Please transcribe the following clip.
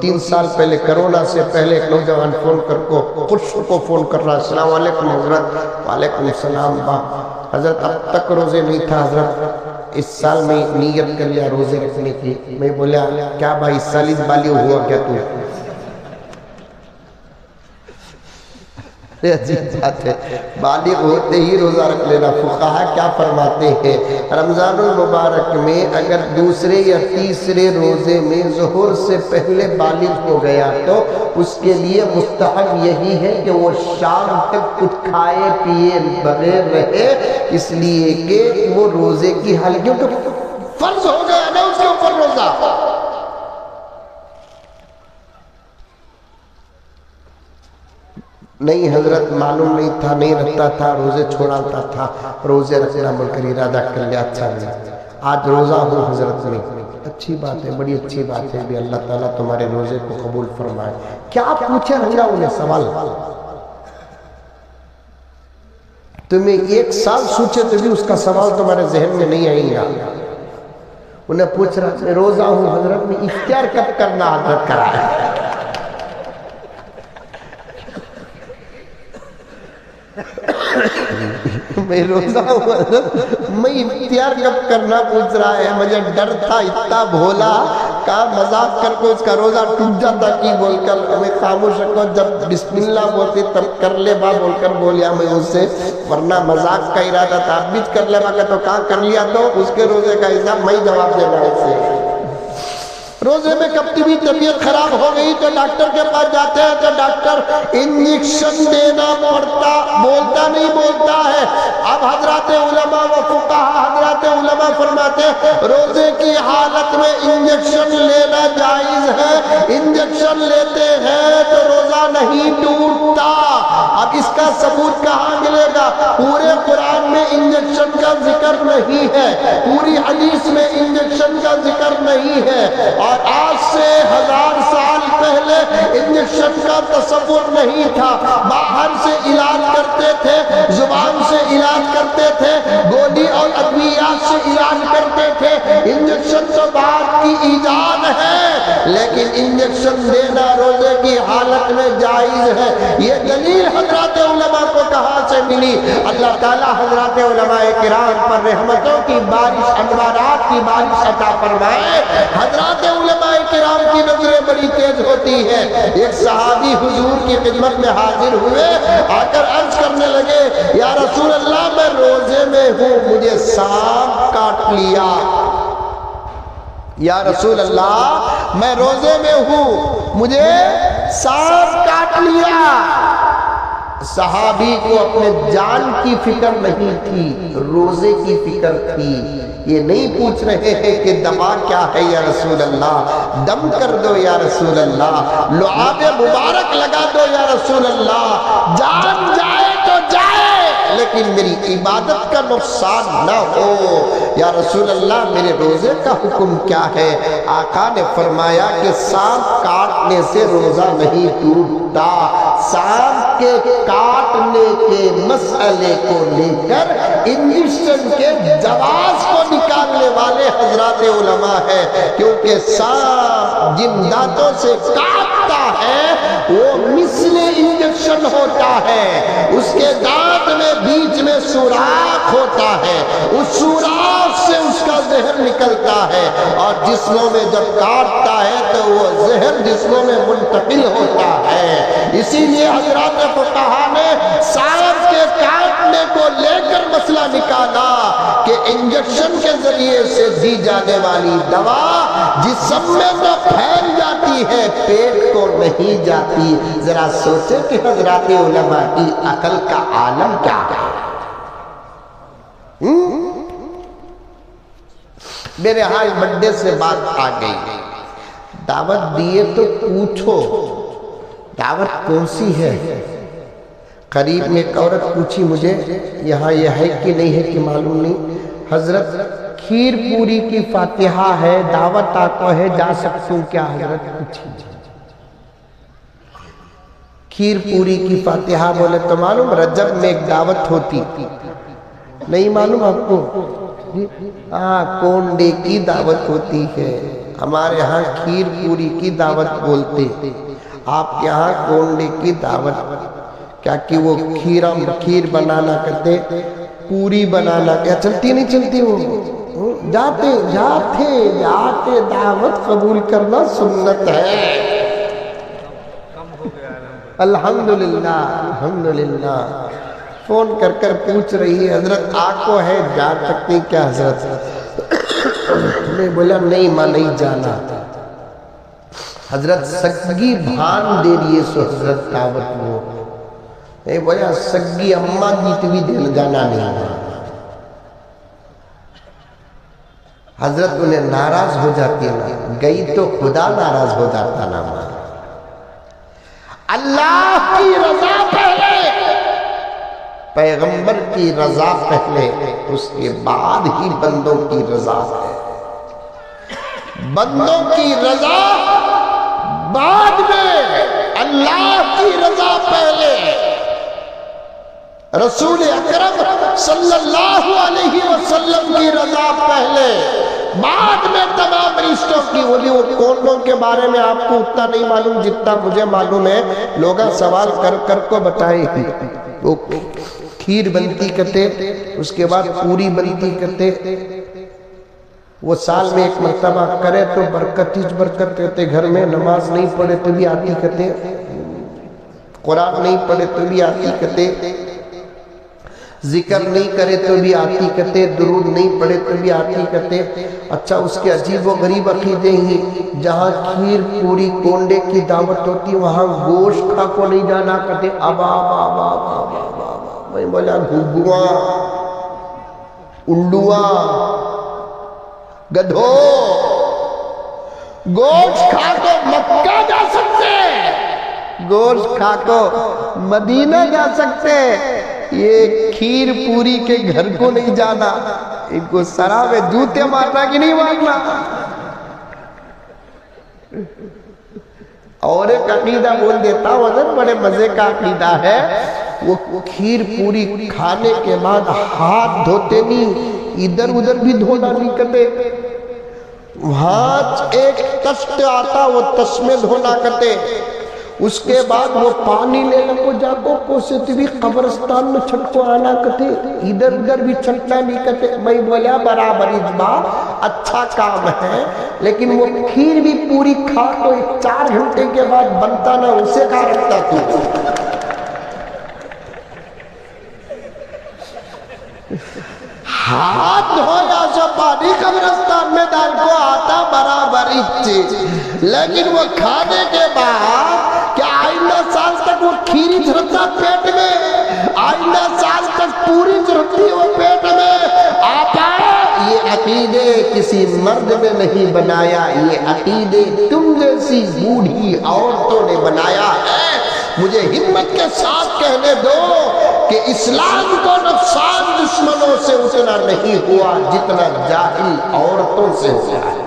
2-3 سال پہلے کرونا سے پہلے ایک نوجوان فون کو فون کر رہا، السلام علیکم حضرت۔ وعلیکم السلام با حضرت، اب تک روزے نہیں تھا حضرت، اس سال میں نیت کر لیا روزے رکھنے کی۔ میں بولا کیا بھائی اس سال اس بالغ ہوا کیا تو؟ عجیب بات ہے، بالغ ہوتے ہی روزہ رکھ لینا۔ فقہا کیا فرماتے ہیں، رمضان المبارک میں اگر دوسرے یا تیسرے روزے میں ظہر سے پہلے بالغ ہو گیا تو اس کے لیے مستحب یہی ہے کہ وہ شام تک کچھ کھائے پیے بغیر رہے، اس لیے کہ وہ روزے کی حالت، کیونکہ فرض ہو گیا نا اس کے اوپر روزہ۔ نہیں حضرت معلوم نہیں تھا، نہیں رکھتا تھا، روزے چھوڑاتا تھا، روزے رکھنا بول کر ارادہ کر لیا، اچھا نہیں آج روزہ ہوں حضرت میں، اچھی بات ہے، بڑی اچھی بات ہے بھی، اللہ تعالیٰ تمہارے روزے کو قبول فرمائے۔ کیا پوچھے رہا انہیں سوال؟ تمہیں 1 سال سوچے تو بھی اس کا سوال تمہارے ذہن میں نہیں آئیں گا۔ انہیں پوچھ رہا میں روزہ ہوں حضرت، میں اختیار کب کرنا حضرت کرایا؟ میں روزہ ہوں حضرت، میں اختیار کب کرنا پوچھ رہا ہے، مجھے ڈر تھا، اتنا بھولا کہا مذاق کر کو اس کا روزہ ٹوٹ جاتا کی بول کر میں خاموش رکھو، جب بسم اللہ بولتی تب کر لے با بول کر بولیا میں اس سے، ورنہ مذاق کا ارادہ تھا، اب بھی کر لے با کہ تو کہاں کر لیا، تو اس کے روزے کا حساب میں جواب دینا اسے۔ روزے میں کب بھی طبیعت خراب ہو گئی تو ڈاکٹر کے پاس جاتے ہیں تو ڈاکٹر انجیکشن دینا پڑتا، بولتا نہیں بولتا ہے۔ اب حضرات علماء و فقہا حضرات علماء فرماتے ہیں روزے کی حالت میں انجیکشن لینا جائز ہے، انجیکشن لیتے ہیں تو روزہ نہیں ٹوٹتا۔ اب اس کا ثبوت کہاں ملے گا؟ پورے قرآن میں انجیکشن کا ذکر نہیں ہے، پوری حدیث میں انجیکشن کا ذکر نہیں ہے، اور آج سے 1000 سال پہلے انجیکشن کا تصور نہیں تھا، باہر سے علاج کرتے تھے، زبان سے علاج کرتے تھے، گولی اور ادویات سے علاج کرتے تھے۔ انجیکشن تو بعد کی ایجاد ہے، لیکن انجیکشن دینا روزے کی حالت میں جائز ہے۔ یہ دلیل حضرات علماء کو کہاں سے ملی؟ اللہ تعالی حضرات علماء کرام پر رحمتوں کی بارش، انوارات کی بارش عطا فرمائے۔ حضرات علماء کرام کی نظریں بڑی تیز ہوتی ہے۔ ایک صحابی حضور کی خدمت میں حاضر ہوئے، آ کر عرض کرنے لگے یا رسول اللہ میں روزے میں ہوں، مجھے سانپ کاٹ لیا۔ یا رسول اللہ میں روزے میں ہوں، مجھے سانپ کاٹ لیا۔ صحابی کو اپنے جان کی فکر نہیں تھی، روزے کی فکر تھی۔ یہ نہیں پوچھ رہے ہیں کہ دوا کیا ہے یا رسول اللہ، دم کر دو یا رسول اللہ، لعاب مبارک لگا دو یا رسول اللہ، جان جائے تو جائے لیکن میری عبادت کا نقصان نہ ہو یا رسول اللہ، میرے روزے کا حکم کیا ہے؟ آقا نے فرمایا کہ سانپ کاٹنے سے روزہ نہیں ٹوٹتا۔ سانپ کے کاٹنے کے مسئلے کو لے کر انجیکشن کے جواز کو نکالنے والے حضرات علماء ہے، کیونکہ سانپ جن دانتوں سے کاٹتا ہے وہ مثل انجیکشن ہوتا ہے، اس کے دانت میں بیچ میں سوراخ ہوتا ہے، اس سوراخ سے اس کا زہر نکلتا ہے، اور جسموں میں جب کاٹتا ہے تو وہ زہر جسموں میں منتقل ہوتا ہے۔ اسی لیے حضرات فقہا نے سانپ کے کاٹنے کو لے کر مسئلہ نکالا کہ انجیکشن کے ذریعے سے دی جانے والی دوا جسم میں تو پھیل جاتی ہے، پیٹ کو نہیں جاتی۔ ذرا سوچے کہ حضرات علماء کی عقل کا عالم کیا ہے۔ میرے حال بڈے سے بات آ گئی، دعوت دیے تو پوچھو دعوت کون سی ہے؟ قریب میں ایک عورت پوچھی مجھے یہاں یہ ہے کہ نہیں ہے کہ معلوم نہیں، حضرت کھیر پوری کی فاتحہ ہے، دعوت آپ کو ہے، جا سکتی ہوں کیا حضرت؟ پوچھی کھیر پوری کی فاتحہ بولے تو معلوم رجب میں ایک دعوت ہوتی، نہیں معلوم آپ کو؟ کونڈے کی دعوت ہوتی ہے، ہمارے ہاں کھیر پوری کی دعوت بولتے، آپ کے ہاں کونڈے کی دعوت، کیا کہ وہ کھیر بنانا کرتے، پوری بنانا کیا چلتی نہیں چلتی وہ جاتے دعوت قبول کرنا سنت ہے۔ الحمدللہ الحمدللہ۔ فون کر کر پوچھ رہی ہے حضرت آقو ہے جا سکتی کیا حضرت؟ میں بولا نہیں ماں نہیں جانا، حضرت سگی بھان دے رہی سو حضرت دعوت وہ، میں بولا سگی اماں گیت بھی دل جانا نہیں۔ حضرت انہیں ناراض ہو جاتی ہے، گئی تو خدا ناراض ہو جاتا نا ماں۔ اللہ کی رضا پہلے، پیغمبر کی رضا پہلے، اس کے بعد ہی بندوں کی رضا ہے۔ بندوں کی رضا بعد میں، اللہ کی رضا پہلے۔ رسول اکرم صلی اللہ علیہ وسلم کی رضا پہلے، بعد میں تمام رشتوں کی۔ وہ کونوں کے بارے میں آپ کو اتنا نہیں معلوم جتنا مجھے معلوم ہے، لوگ سوال کر کر کو بتائے ہی۔ وہ کھیر بنتی کرتے، اس کے بعد پوری بنتی کرتے، وہ سال میں ایک مرتبہ کرے تو برکت ہی برکت کرتے۔ گھر میں نماز نہیں پڑھے تو بھی آتی کرتے، قرآن نہیں پڑھے تو بھی آتی کرتے، ذکر نہیں کرے تو بھی آتی کرتے، درود نہیں پڑھے تو بھی آتی کرتے۔ اچھا اس کے عجیب و غریب عقیدے ہی، جہاں کھیر پوری کونڈے کی دعوت ہوتی وہاں گوشت کھا کو نہیں جانا کرتے۔ ابا میں بولا گھگواں، الڈواں، گدھو، گوشت کھا کو مکہ جا سکتے، گوشت کھا کو مدینہ جا سکتے، یہ کھیر پوری کے گھر کو نہیں جانا۔ ان کو سرا میں جوتے مارنا کہ نہیں مارنا؟ اور ایک عقیدہ بول دیتا ہوں حضرت، بڑے مزے کا عقیدہ ہے۔ وہ کھیر پوری کھانے کے بعد ہاتھ دھوتے نہیں، ادھر ادھر بھی دھونا نہیں کرتے، وہاں ایک تشت آتا وہ تشت میں دھونا کرتے۔ اس کے بعد وہ پانی لینا کو جاکو کوسے بھی قبرستان میں چھٹکو آنا کرتے، ادھر ادھر بھی چھٹنا نہیں کرتے۔ میں بولا برابر اجبا اچھا کام ہے، لیکن وہ کھیر بھی پوری کھا تو 4 گھنٹے کے بعد بنتا نہ، اسے کھا رکھتا تو۔ ہاتھ دھویا سو پانی قبرستان میں ڈال کو آتا برابر چیز، لیکن وہ کھانے کے بعد کیا آئندہ سال تک وہ کھیری جھرتا پیٹ میں، آئندہ سال تک پوری جھرتی وہ پیٹ میں؟ آپا یہ عقیدے کسی مرد نے نہیں بنایا، یہ عقیدے تم جیسی بوڑھی عورتوں نے بنایا ہے۔ مجھے ہمت کے ساتھ کہنے دو کہ اسلام کو نقصان دشمنوں سے اتنا نہیں ہوا جتنا جاہل عورتوں سے ہوا ہے۔